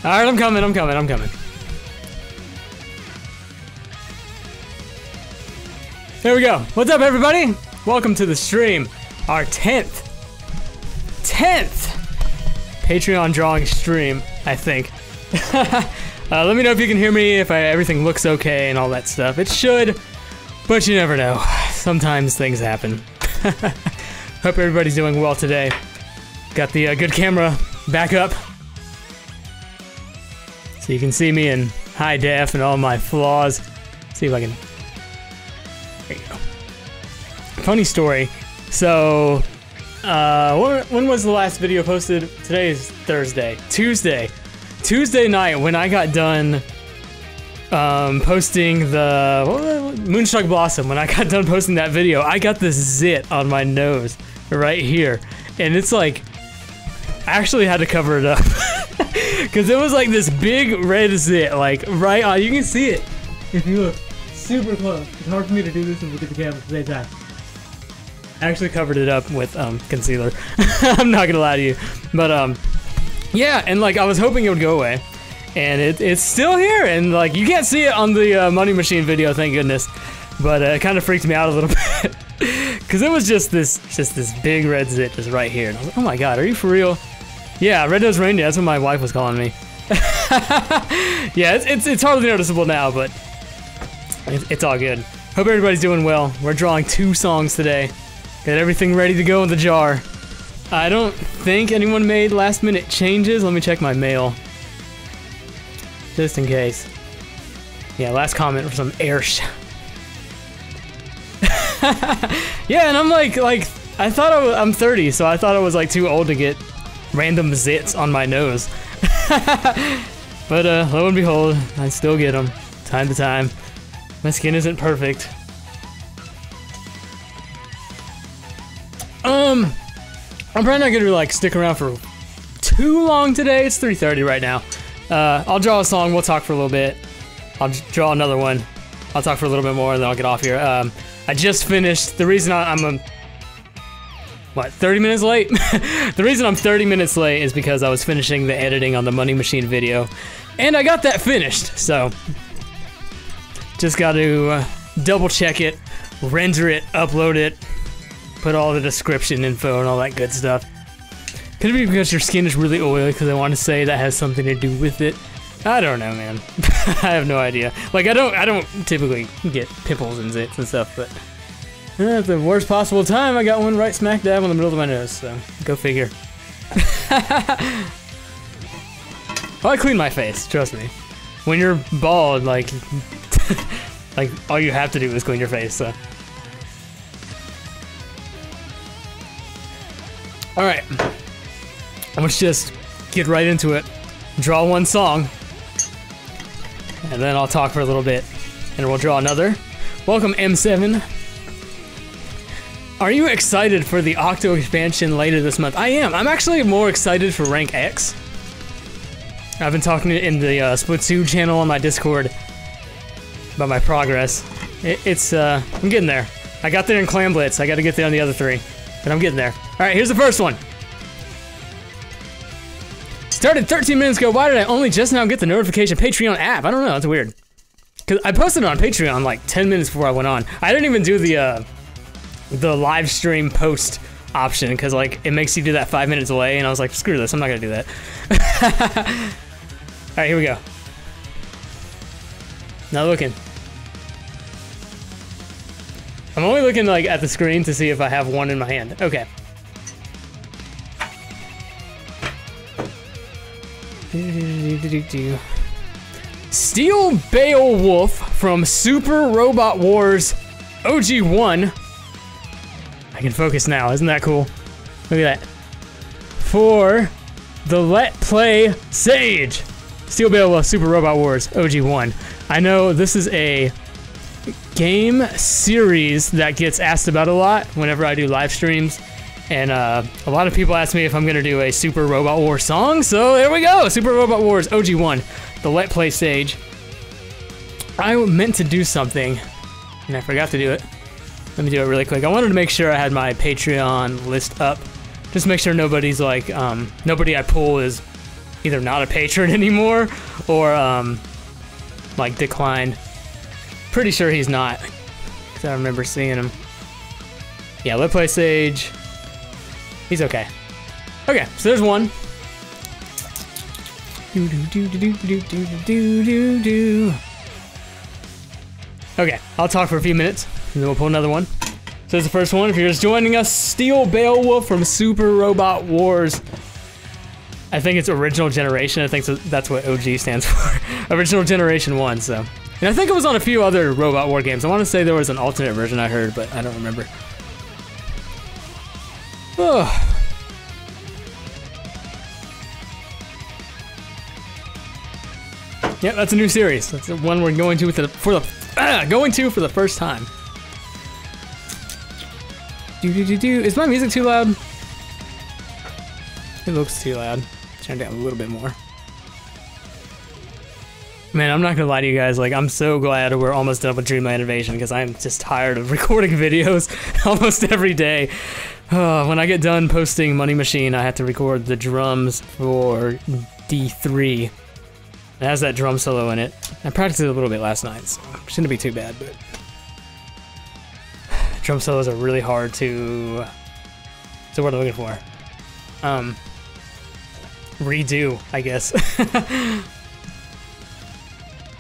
Alright, I'm coming. There we go. What's up, everybody? Welcome to the stream. Our 10th Patreon drawing stream, I think. Let me know if you can hear me, if everything looks okay and all that stuff. It should, but you never know. Sometimes things happen. Hope everybody's doing well today. Got the good camera back up, so you can see me in high def and all my flaws. See if I can... There you go. Funny story. So, when was the last video posted? Today is Thursday. Tuesday night, when I got done posting the Moonstruck Blossom, when I got done posting that video, I got this zit on my nose right here. And it's like, I actually had to cover it up. Because it was like this big red zit, like right on. You can see it if you look super close. It's hard for me to do this and look at the camera at the same time. I actually covered it up with concealer. I'm not gonna lie to you, but yeah, and like I was hoping it would go away, and it's still here, and like you can't see it on the Money Machine video, thank goodness. But it kind of freaked me out a little bit because it was just this big red zit just right here, and I was like, oh my god, are you for real? Yeah, red-nosed reindeer, that's what my wife was calling me. Yeah, it's hardly noticeable now, but it's all good. Hope everybody's doing well. We're drawing 2 songs today. Got everything ready to go in the jar. I don't think anyone made last-minute changes. Let me check my mail. Just in case. Yeah, last comment for some Ersh. Yeah, and I'm like, I thought I'm 30, so I thought I was like too old to get random zits on my nose. But lo and behold, I still get them time to time. My skin isn't perfect. I'm probably not gonna like stick around for too long today. It's 3:30 right now. I'll draw a song, we'll talk for a little bit. I'll draw another one. I'll talk for a little bit more and then I'll get off here. I just finished. The reason I'm 30 minutes late? The reason I'm 30 minutes late is because I was finishing the editing on the Money Machine video. And I got that finished, so just got to double check it, render it, upload it, put all the description info and all that good stuff. Could it be because your skin is really oily because I want to say that has something to do with it? I don't know, man. I have no idea. Like, I don't typically get pimples and zits and stuff, but at the worst possible time, I got one right smack dab in the middle of my nose, so go figure. Well, I clean my face, trust me. When you're bald, like, like all you have to do is clean your face, so. All right, let's just get right into it. Draw one song, and then I'll talk for a little bit, and we'll draw another. Welcome, M7. Are you excited for the Octo expansion later this month? I am. I'm actually more excited for Rank X. I've been talking in the Splatoon channel on my Discord about my progress. I'm getting there. I got there in Clan Blitz. I got to get there on the other 3, but I'm getting there. All right, here's the first one. Started 13 minutes ago. Why did I only just now get the notification Patreon app? I don't know. That's weird. Cause I posted it on Patreon like 10 minutes before I went on. I didn't even do the live stream post option because like it makes you do that 5 minutes away, and I was like, screw this. I'm not gonna do that. All right, here we go. Not looking. I'm only looking like at the screen to see if I have one in my hand. Okay. Steel Beowulf from Super Robot Wars OG1. I can focus now, isn't that cool? Look at that. For the Let Play Sage. Steel Beowulf Super Robot Wars OG1. I know this is a game series that gets asked about a lot whenever I do live streams. And a lot of people ask me if I'm going to do a Super Robot Wars song, so there we go! Super Robot Wars OG1, the Let Play stage. I meant to do something, and I forgot to do it. Let me do it really quick. I wanted to make sure I had my Patreon list up. Just make sure nobody's like, nobody I pull is either not a patron anymore, or like declined. Pretty sure he's not, because I remember seeing him. Yeah, Let Play stage. He's okay. Okay, so there's one. Okay, I'll talk for a few minutes, and then we'll pull another one. So there's the first one. If you're just joining us, Steel Beowulf from Super Robot Wars. I think it's Original Generation. I think that's what OG stands for. Original Generation 1, so. And I think it was on a few other Robot War games. I want to say there was an alternate version I heard, but I don't remember. Oh. Yeah, that's a new series. That's the one we're going to for the first time. Is my music too loud? It looks too loud. Turn it down a little bit more. Man, I'm not gonna lie to you guys, like, I'm so glad we're almost done with Dreamland Invasion because I'm just tired of recording videos almost every day. When I get done posting Money Machine, I have to record the drums for D3. It has that drum solo in it. I practiced it a little bit last night, so it shouldn't be too bad, but... Drum solos are really hard to... So what am I looking for? Redo, I guess.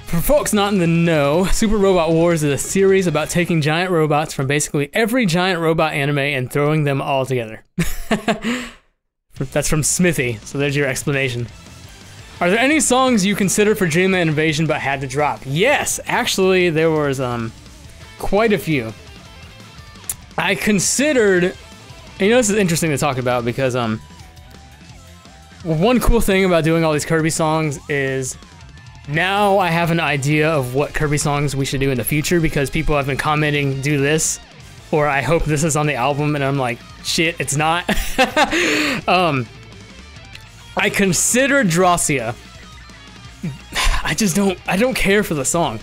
For folks not in the know, Super Robot Wars is a series about taking giant robots from basically every giant robot anime and throwing them all together. That's from Smithy, so there's your explanation. Are there any songs you considered for Dreamland Invasion but had to drop? Yes, actually there was quite a few. I considered, and you know, this is interesting to talk about because one cool thing about doing all these Kirby songs is now I have an idea of what Kirby songs we should do in the future because people have been commenting, do this, or I hope this is on the album, and I'm like, shit, it's not. I considered Drossia. I don't care for the song.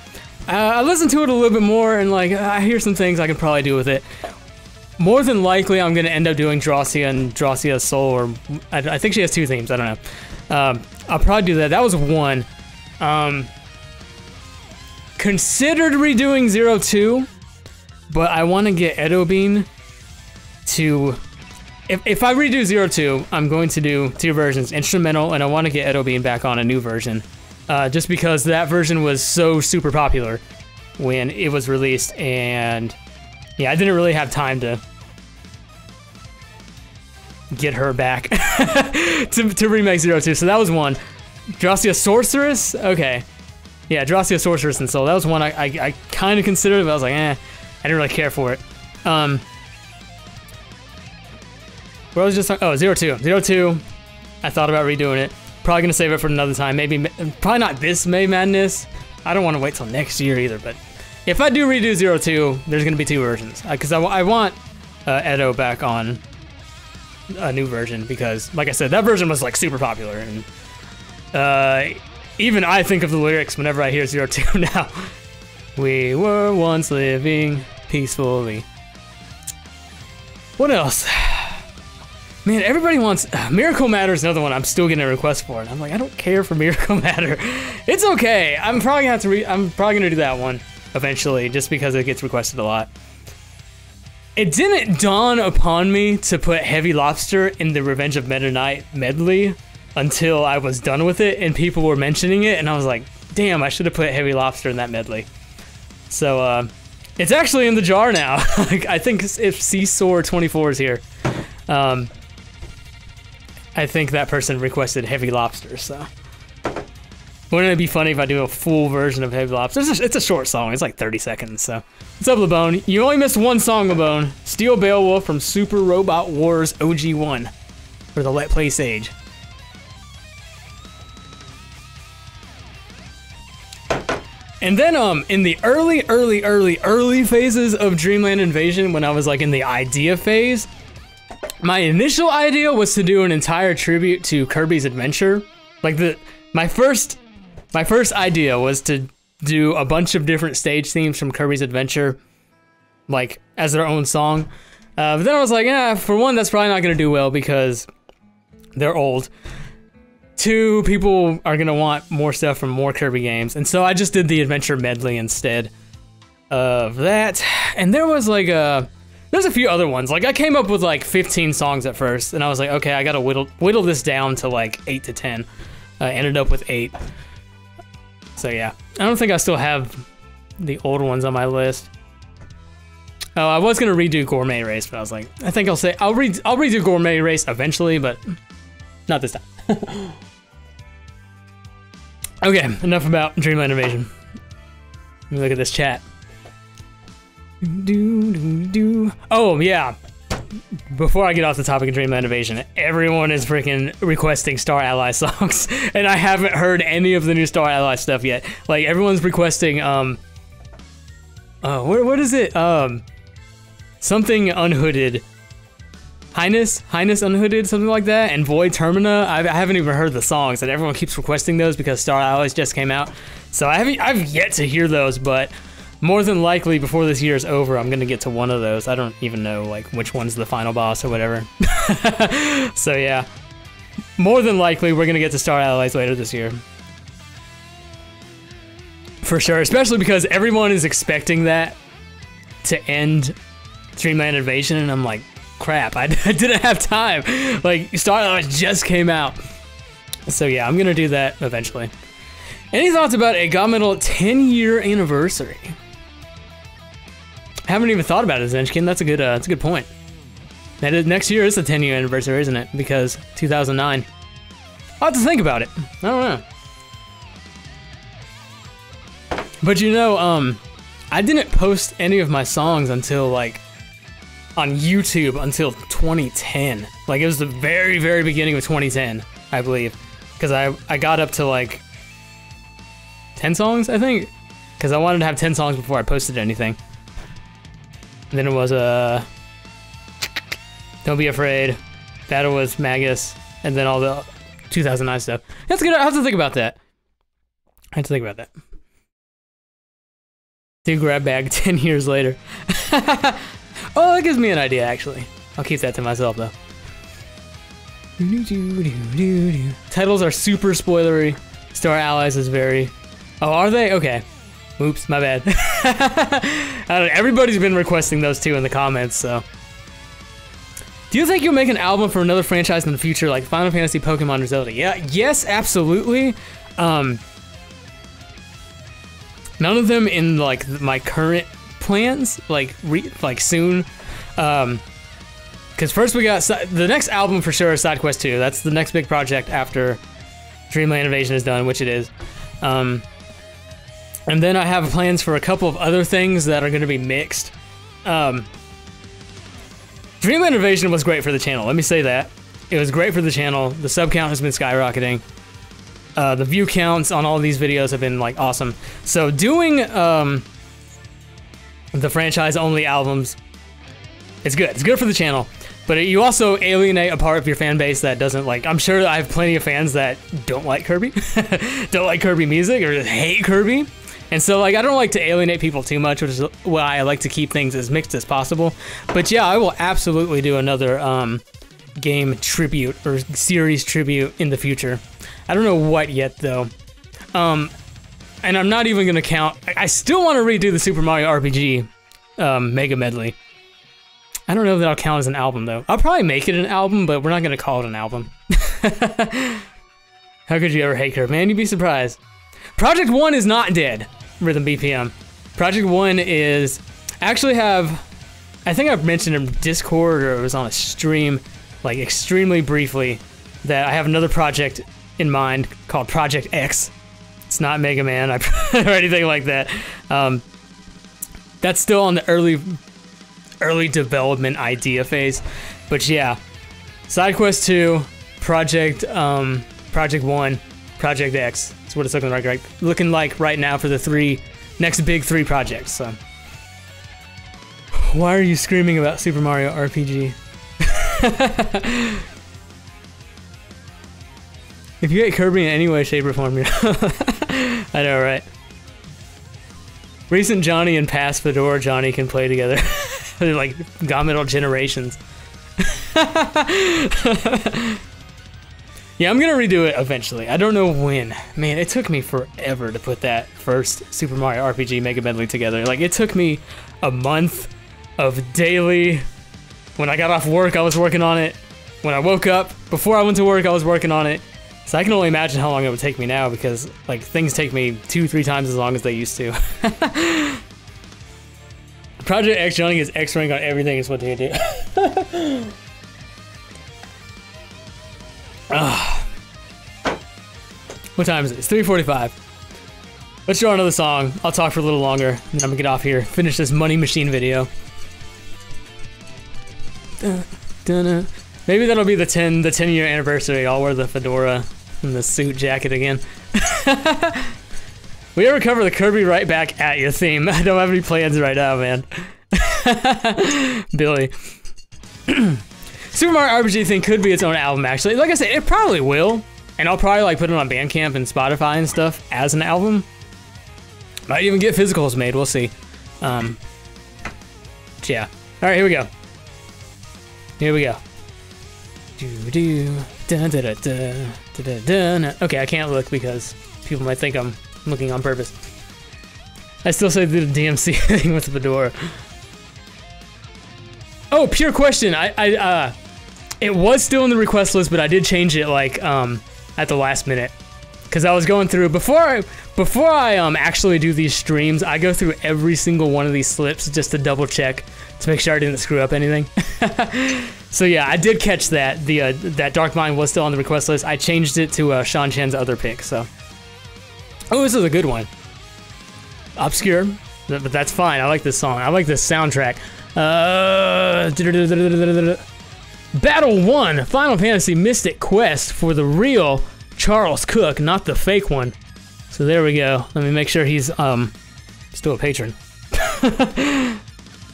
I listened to it a little bit more, and like, I hear some things I can probably do with it. More than likely, I'm gonna end up doing Drossia and Drossia's Soul, or I think she has 2 themes, I don't know. I'll probably do that. That was one. Considered redoing 02, but I want to get Edo Bean to if I redo Zero Two, I'm going to do 2 versions, instrumental, and I want to get Edo Bean back on a new version, just because that version was so super popular when it was released, and yeah, I didn't really have time to get her back to remake Zero Two. So that was one. Drossia Sorceress, okay, yeah, Drossia Sorceress and Soul. That was one I kind of considered, but I was like, I didn't really care for it. Where was just Zero Two. Zero Two, I thought about redoing it. Probably gonna save it for another time. Maybe, probably not this May Madness. I don't want to wait till next year either. But if I do redo Zero Two, there's gonna be 2 versions because I want Edo back on a new version because, like I said, that version was like super popular, and even I think of the lyrics whenever I hear Zero Two now. We were once living peacefully. What else? Man, everybody wants Miracle Matter is another one I'm still getting a request for, and I'm like, I don't care for Miracle Matter. It's okay. I'm probably gonna have to I'm probably gonna do that one eventually, just because it gets requested a lot. It didn't dawn upon me to put Heavy Lobster in the Revenge of Meta Knight medley until I was done with it, and people were mentioning it, and I was like, damn, I should have put Heavy Lobster in that medley. So it's actually in the jar now. I think if Seesaw24 is here. I think that person requested Heavy Lobster, so. Wouldn't it be funny if I do a full version of Heavy Lobster? It's a short song, it's like 30 seconds, so. What's up, LeBone? You only missed one song, LeBone. Steel Beowulf from Super Robot Wars OG1 for the Let Play Sage. And then in the early phases of Dreamland Invasion, when I was like in the idea phase, my initial idea was to do an entire tribute to Kirby's Adventure. Like my first idea was to do a bunch of different stage themes from Kirby's Adventure, like as their own song. But then I was like, yeah, for one, that's probably not gonna do well because they're old. 2, people are gonna want more stuff from more Kirby games, and so I just did the Adventure medley instead of that. And there was like there's a few other ones. Like I came up with like 15 songs at first, and I was like, okay, I gotta whittle this down to like 8 to 10. I ended up with 8. So yeah, I don't think I still have the old ones on my list. Oh, I was gonna redo Gourmet Race, but I was like, I think I'll redo Gourmet Race eventually, but not this time. Okay, enough about Dreamland Invasion. Let me look at this chat. Oh, yeah. Before I get off the topic of Dreamland Invasion, everyone is freaking requesting Star Ally songs, and I haven't heard any of the new Star Ally stuff yet. Like, everyone's requesting, what is it? Something Unhooded. Highness Unhooded, something like that, and Void Termina. I haven't even heard the songs, and everyone keeps requesting those because Star Allies just came out. So I've yet to hear those, but more than likely before this year is over, I'm gonna get to one of those. I don't even know like which one's the final boss or whatever. So yeah, more than likely we're gonna get to Star Allies later this year. For sure, especially because everyone is expecting that to end Dreamland Invasion, and I'm like, crap, I didn't have time. Like, Star Allies just came out. So yeah, I'm gonna do that eventually. Any thoughts about a God Metal 10-year anniversary? I haven't even thought about it, Zenchkin. That's a good point. That is, next year is the 10-year anniversary, isn't it? Because 2009. I'll have to think about it. I don't know. But you know, I didn't post any of my songs until like on YouTube until 2010. Like it was the very, very beginning of 2010, I believe. Because I got up to like 10 songs, I think. Because I wanted to have 10 songs before I posted anything. And then it was Don't Be Afraid, Battle with Magus, and then all the 2009 stuff. That's good. I have to think about that. Do grab bag 10 years later. Oh, that gives me an idea, actually. I'll keep that to myself, though. Titles are super spoilery. Star Allies is very... Oh, are they? Okay. Oops, my bad. I don't know. Everybody's been requesting those two in the comments, so... Do you think you'll make an album for another franchise in the future, like Final Fantasy, Pokemon, or Zelda? Yeah, yes, absolutely. None of them in like my current plans, like soon. Because first we got the next album for sure is Side Quest 2. That's the next big project after Dreamland Invasion is done, which it is. And then I have plans for a couple of other things that are going to be mixed. Dreamland Invasion was great for the channel, let me say that. It was great for the channel. The sub count has been skyrocketing. The view counts on all these videos have been like awesome. So doing the franchise-only albums, it's good. It's good for the channel. But you also alienate a part of your fan base that doesn't like... I'm sure I have plenty of fans that don't like Kirby. Don't like Kirby music or just hate Kirby. And so, like, I don't like to alienate people too much, which is why I like to keep things as mixed as possible. But yeah, I will absolutely do another game tribute or series tribute in the future. I don't know what yet, though. And I'm not even going to count... I still want to redo the Super Mario RPG Mega Medley. I don't know if that'll count as an album, though. I'll probably make it an album, but we're not going to call it an album. How could you ever hate her? Man, you'd be surprised. Project 1 is not dead, Rhythm BPM. Project 1 is... actually have... I think I've mentioned in Discord or it was on a stream, like extremely briefly, that I have another project in mind called Project X. It's not Mega Man or anything like that. That's still on the early development idea phase. But yeah, Side Quest 2, Project 1, Project X. That's what it's looking like right now for the next big three projects. So, why are you screaming about Super Mario RPG? If you hate Kirby in any way, shape, or form, I know, right? Recent Johnny and past Fedora Johnny can play together. They're like Gomiddle generations. Yeah, I'm gonna redo it eventually. I don't know when. Man, it took me forever to put that first Super Mario RPG Mega Medley together. Like, it took me a month of daily... When I got off work, I was working on it. When I woke up, before I went to work, I was working on it. So I can only imagine how long it would take me now because, like, things take me 2-3 times as long as they used to. Project X Johnny is X rank on everything is what they do. What time is it? It's 3:45. Let's draw another song. I'll talk for a little longer, and then I'm gonna get off here. Finish this Money Machine video. Maybe that'll be the 10-year anniversary. I'll wear the fedora and the suit jacket again. We ever cover the Kirby right back at you theme? I don't have any plans right now, man. Billy. Super Mario RPG thing could be its own album, actually. Like I said, it probably will. And I'll probably like put it on Bandcamp and Spotify and stuff as an album. Might even get physicals made, we'll see. Yeah. Alright, here we go. Here we go. Okay, I can't look because people might think I'm looking on purpose. I still say the DMC thing with the fedora. Oh, pure question. It was still in the request list, but I did change it like at the last minute because I was going through before I actually do these streams. I go through every single one of these slips just to double check to make sure I didn't screw up anything. So yeah, I did catch that that Dark Mind was still on the request list. I changed it to Sean Chen's other pick. So, oh, this is a good one. Obscure, but that's fine. I like this song. I like this soundtrack. Battle 1, Final Fantasy Mystic Quest for the real Charles Cook, not the fake one. So there we go. Let me make sure he's still a patron.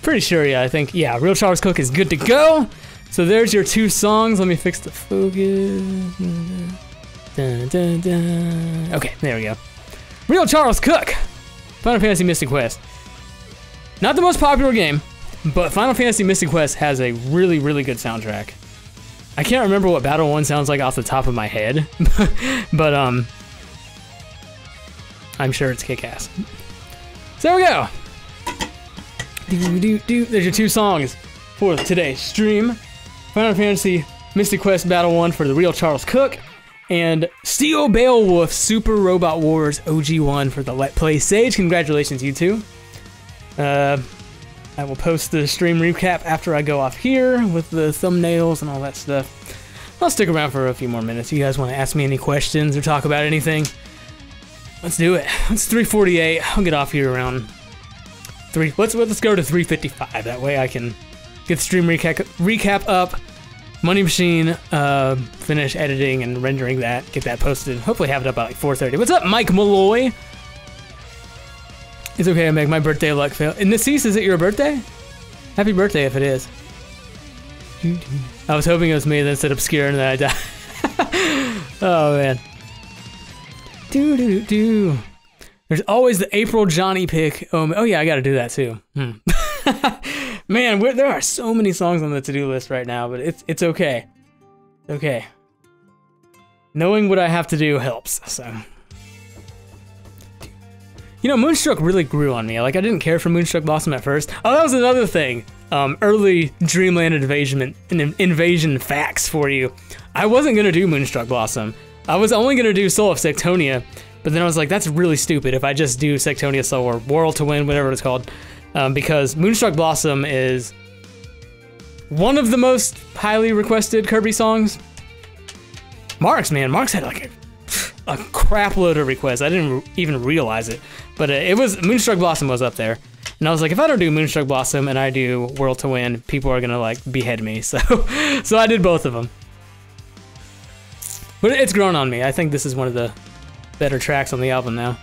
Pretty sure, yeah, I think, yeah, real Charles Cook is good to go. So there's your 2 songs. Let me fix the focus. Okay, there we go. Real Charles Cook, Final Fantasy Mystic Quest. Not the most popular game, but Final Fantasy Mystic Quest has a really, really good soundtrack. I can't remember what Battle 1 sounds like off the top of my head, but I'm sure it's kick-ass. So there we go. There's your 2 songs for today's stream. Final Fantasy Mystic Quest Battle 1 for the real Charles Cook, and Steel Beowulf Super Robot Wars OG1 for the Let Play Sage. Congratulations, you two. I will post the stream recap after I go off here with the thumbnails and all that stuff. I'll stick around for a few more minutes. You guys want to ask me any questions or talk about anything? Let's do it. It's 3:48. I'll get off here around 3. Let's go to 3:55. That way I can get the stream recap up. Money Machine, finish editing and rendering that. Get that posted. Hopefully have it up by like 4:30. What's up, Mike Malloy? It's okay, I make my birthday luck fail. And Nasis, is it your birthday? Happy birthday if it is. I was hoping it was me that said obscure and then I died. Oh man. There's always the April Johnny pick. Oh yeah, I gotta do that too. Man, there are so many songs on the to-do list right now, but it's okay. Okay. Knowing what I have to do helps, so. You know, Moonstruck really grew on me. Like, I didn't care for Moonstruck Blossom at first. Oh, that was another thing. Early Dreamland invasion facts for you. I wasn't gonna do Moonstruck Blossom. I was only gonna do Soul of Sectonia, but then I was like, that's really stupid if I just do Sectonia Soul or World to Win, whatever it's called. Because Moonstruck Blossom is one of the most highly requested Kirby songs. Marks had like a crap load of requests. I didn't even realize it, but it was Moonstruck Blossom was up there, and I was like, if I don't do Moonstruck Blossom and I do World to Win, people are gonna like behead me. So I did both of them, but it's grown on me. I think this is one of the better tracks on the album now.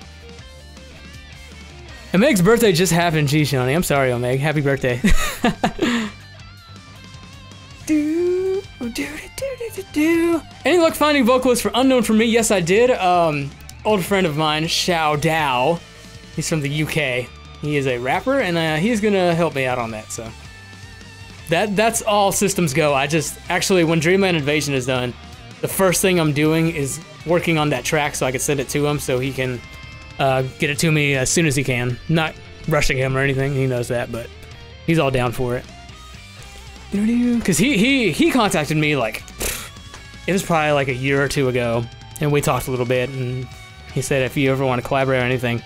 Omeg's birthday just happened, geez, Shawnee. I'm sorry, Omeg. Happy birthday. Any luck finding vocalists for Unknown for Me? Yes, I did. Old friend of mine, Xiao Dao. He's from the UK. He is a rapper, and he's gonna help me out on that. So that's all systems go. I just actually, when Dreamland Invasion is done, the first thing I'm doing is working on that track so I can send it to him so he can get it to me as soon as he can. Not rushing him or anything. He knows that, but he's all down for it. Because he contacted me like, it was probably like a year or two ago, and we talked a little bit, and he said if you ever want to collaborate or anything,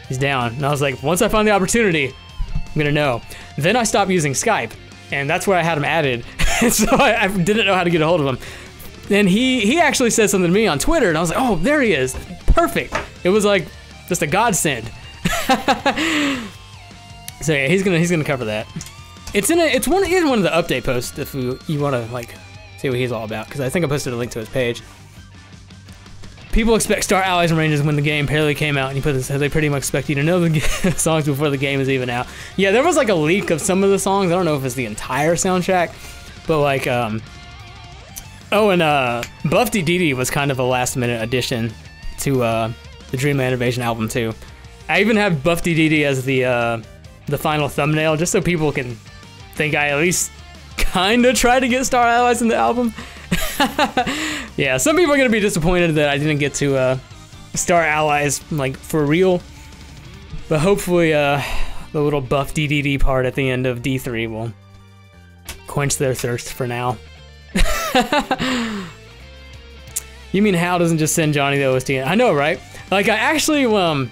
he's down. And I was like, once I find the opportunity, I'm gonna know. Then I stopped using Skype, and that's where I had him added. So I didn't know how to get a hold of him. Then he actually said something to me on Twitter, and I was like, oh, there he is. Perfect. It was like just a godsend. So yeah, he's gonna cover that. It's in one of the update posts if you want to like see what he's all about, because I think I posted a link to his page. People expect Star Allies and Rangers when the game barely came out, and they pretty much expect you to know the songs before the game is even out. Yeah, there was like a leak of some of the songs. I don't know if it's the entire soundtrack, but like oh, and Buff DDD was kind of a last minute addition to the Dreamland Invasion album too. I even have Buff DDD as the final thumbnail, just so people can think I at least kind of try to get Star Allies in the album. Yeah, some people are gonna be disappointed that I didn't get to Star Allies like for real, but hopefully the little Buff DDD part at the end of D3 will quench their thirst for now. You mean Hal doesn't just send Johnny the OST? I know, right? Like, I actually, when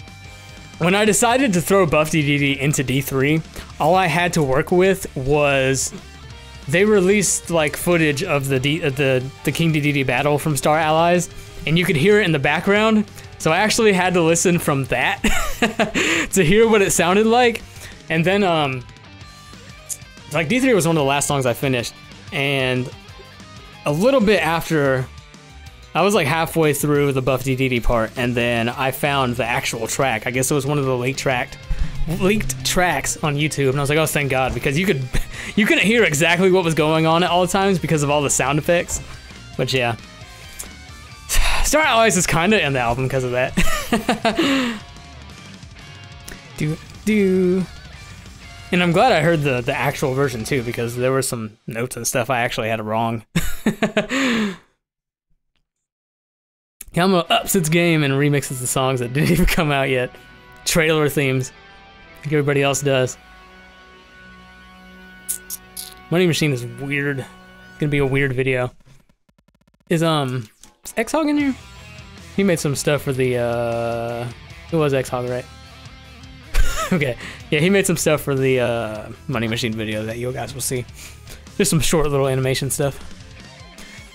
I decided to throw Buff DDD into D3, all I had to work with was they released like footage of the King DDD battle from Star Allies, and you could hear it in the background. So I actually had to listen from that to hear what it sounded like. And then, like D3 was one of the last songs I finished, and a little bit after, I was like halfway through the Buff DDD part, and then I found the actual track. I guess it was one of the leaked tracks on YouTube, and I was like, oh, thank God, because you couldn't hear exactly what was going on at all times because of all the sound effects. But yeah, Star Allies is kind of in the album because of that. And I'm glad I heard the actual version too, because there were some notes and stuff I actually had wrong. Yamaha ups its game and remixes the songs that didn't even come out yet. Trailer themes, like everybody else does. Money Machine is weird. Gonna be a weird video. Is X-Hog in here? He made some stuff for the it was X-Hog, right? Okay. Yeah, he made some stuff for the Money Machine video that you guys will see. Just some short little animation stuff.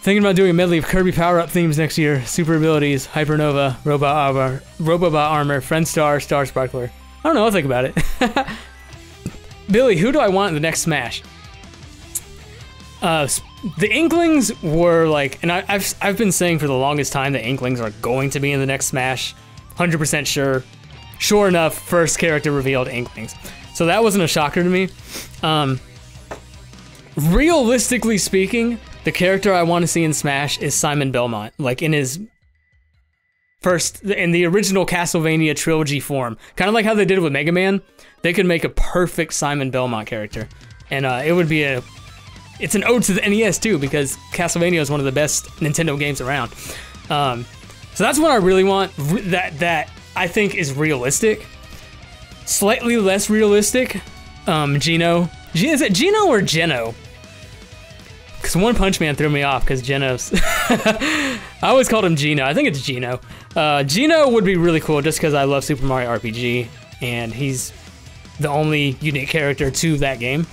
Thinking about doing a medley of Kirby power-up themes next year. Super abilities, Hypernova, Robobot Armor, Friendstar, Star Sparkler. I don't know, I'll think about it. Billy, who do I want in the next Smash? The Inklings were like, and I've been saying for the longest time that Inklings are going to be in the next Smash. 100% sure. Sure enough, first character revealed, Inklings. So that wasn't a shocker to me. Realistically speaking, the character I want to see in Smash is Simon Belmont, like in his in the original Castlevania trilogy form. Kind of like how they did with Mega Man. They could make a perfect Simon Belmont character. And it would be it's an ode to the NES too, because Castlevania is one of the best Nintendo games around. So that's what I really want, that I think is realistic. Slightly less realistic, Geno. Is it Geno or Geno? Because One Punch Man threw me off because Geno's... I always called him Geno. I think it's Geno. Geno would be really cool just because I love Super Mario RPG, and he's the only unique character to that game.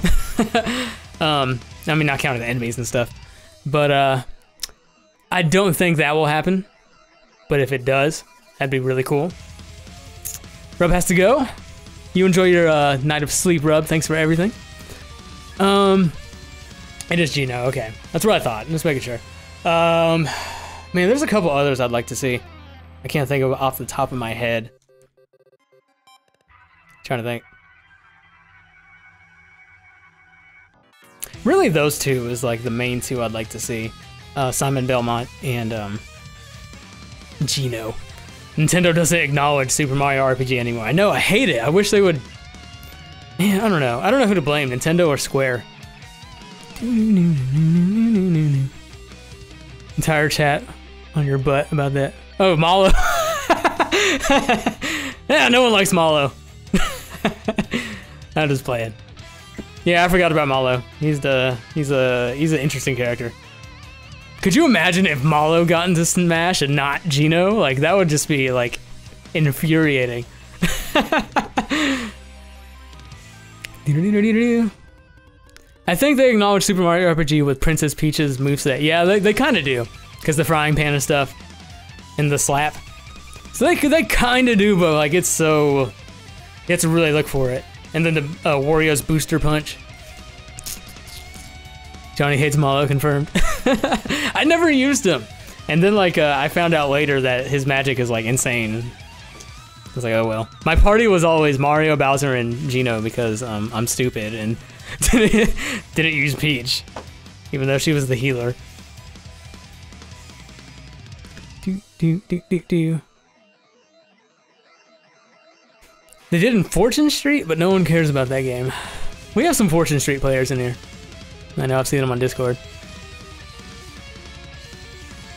I mean, not counting the enemies and stuff. But I don't think that will happen. But if it does, that'd be really cool. Rub has to go. You enjoy your night of sleep, Rub. Thanks for everything. It is Geno, okay. That's what I thought, just making sure. Man, there's a couple others I'd like to see. I can't think of off the top of my head. Trying to think. Really, those two is like the main two I'd like to see. Simon Belmont and Geno. Nintendo doesn't acknowledge Super Mario RPG anymore. I know, I hate it. I wish they would... Man, I don't know. I don't know who to blame, Nintendo or Square. Entire chat on your butt about that. Oh, Malo. Yeah, no one likes Malo. I'm just playing. Yeah, I forgot about Malo. He's an interesting character. Could you imagine if Malo got into Smash and not Geno? Like, that would just be like infuriating. I think they acknowledge Super Mario RPG with Princess Peach's moveset. Yeah, they kind of do, because the frying pan and stuff, and the slap. So they kind of do, but like it's so, you have to really look for it. And then the Wario's booster punch. Johnny hates Malo, confirmed. I never used him, and then like I found out later that his magic is like insane. I was like, oh well. My party was always Mario, Bowser, and Geno because I'm stupid and didn't use Peach, even though she was the healer. They did in Fortune Street, but no one cares about that game. We have some Fortune Street players in here. I know, I've seen them on Discord.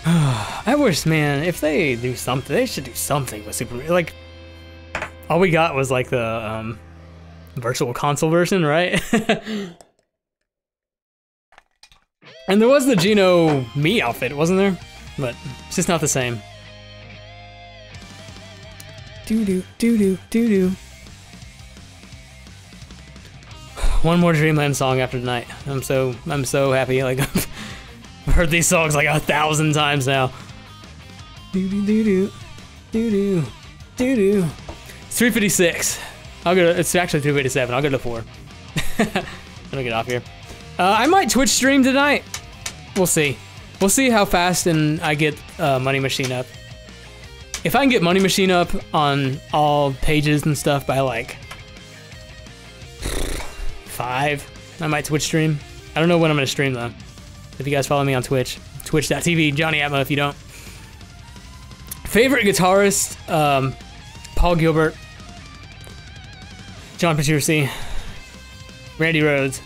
I wish, man, if they do something, they should do something with Super... Like, all we got was like the Virtual Console version, right? And there was the Geno Mii outfit, wasn't there? But it's just not the same. Doo-doo, doo-doo, doo-doo. One more Dreamland song after tonight. I'm so happy. Like, I've heard these songs like 1,000 times now. Doo-doo, doo-doo, doo-doo, doo-doo. It's 3:56. I'll go to, it's actually 2:87. I'll go to 4. I'll get off here. I might Twitch stream tonight. We'll see. We'll see how fast and I get Money Machine up. If I can get Money Machine up on all pages and stuff by like 5, I might Twitch stream. I don't know when I'm gonna stream though. If you guys follow me on Twitch, twitch.tv, Johnny Atmo if you don't. Favorite guitarist, Paul Gilbert, John Petrucci, Randy Rhoads.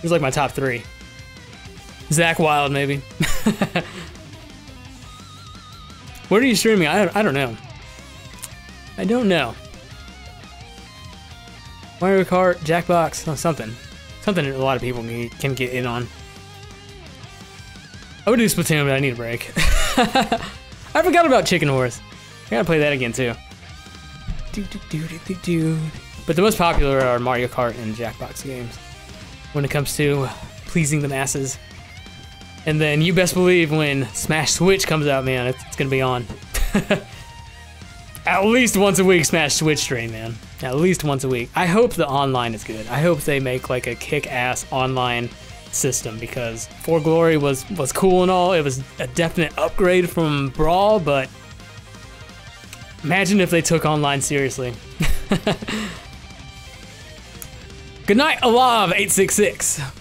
He's like my top 3. Zach Wilde, maybe. What are you streaming? I don't know. I don't know. Mario Kart, Jackbox, something. Something that a lot of people can get in on. I would do Splatoon, but I need a break. I forgot about Chicken Horse. I gotta play that again too. But the most popular are Mario Kart and Jackbox games when it comes to pleasing the masses. And then you best believe when Smash Switch comes out, man, it's gonna be on. At least once a week, Smash Switch stream, man. At least once a week. I hope the online is good. I hope they make like a kick-ass online system, because For Glory was cool and all. It was a definite upgrade from Brawl, but imagine if they took online seriously. Good night, Alav866.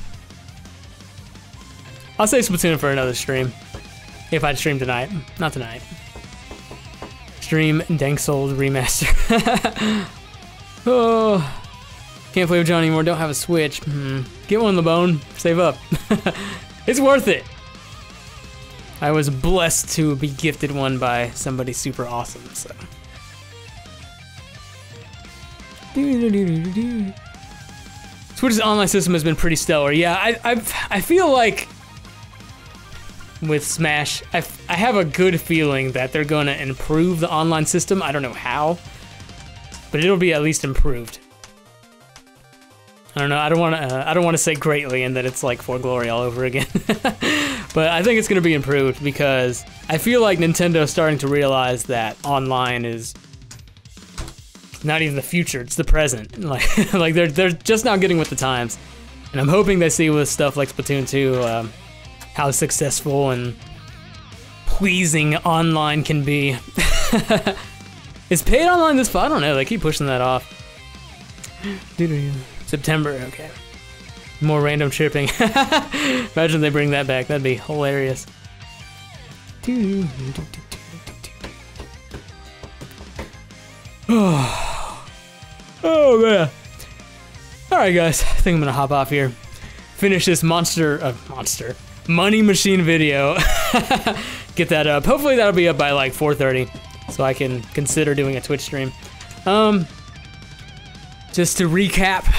I'll save Splatoon for another stream. If I'd stream tonight. Not tonight. Stream Dank Souls Remaster. Oh, can't play with John anymore. Don't have a Switch. Get one on the bone. Save up. It's worth it. I was blessed to be gifted one by somebody super awesome. So. Switch's online system has been pretty stellar. Yeah, I feel like with Smash, I have a good feeling that they're gonna improve the online system. I don't know how, but it'll be at least improved. I don't know. I don't want to say greatly and that it's like For Glory all over again. But I think it's gonna be improved, because I feel like Nintendo's starting to realize that online is not even the future; it's the present. Like they're just not getting with the times, and I'm hoping they see with stuff like Splatoon 2. How successful and pleasing online can be. Is paid online this fall? I don't know, they keep pushing that off. September, okay. More random tripping. Imagine they bring that back, that'd be hilarious. Oh man. Alright guys, I think I'm gonna hop off here. Finish this Money Machine video. Get that up. Hopefully that'll be up by like 4:30, so I can consider doing a Twitch stream. Just to recap,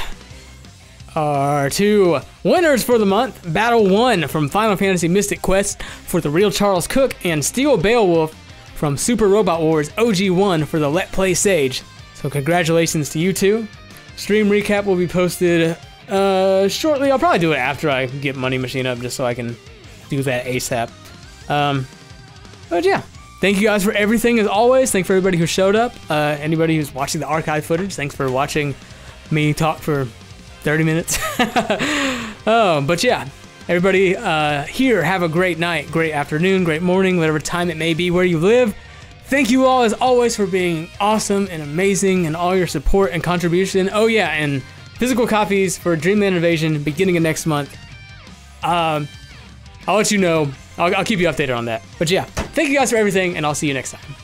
our two winners for the month: Battle 1 from Final Fantasy Mystic Quest for the Real Charles Cook, and Steel Beowulf from Super Robot Wars OG1 for the Let Play Sage. So congratulations to you two. Stream recap will be posted shortly. I'll probably do it after I get Money Machine up, just so I can do that ASAP. But yeah, thank you guys for everything as always. Thanks for everybody who showed up. Anybody who's watching the archive footage, thanks for watching me talk for 30 minutes. But yeah, everybody here, have a great night, great afternoon, great morning, whatever time it may be where you live. Thank you all as always for being awesome and amazing, and all your support and contribution. Oh yeah, and physical copies for Dreamland Invasion beginning of next month. I'll let you know. I'll keep you updated on that. But yeah, thank you guys for everything, and I'll see you next time.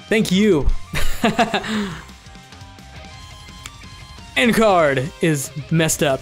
Thank you. End card is messed up.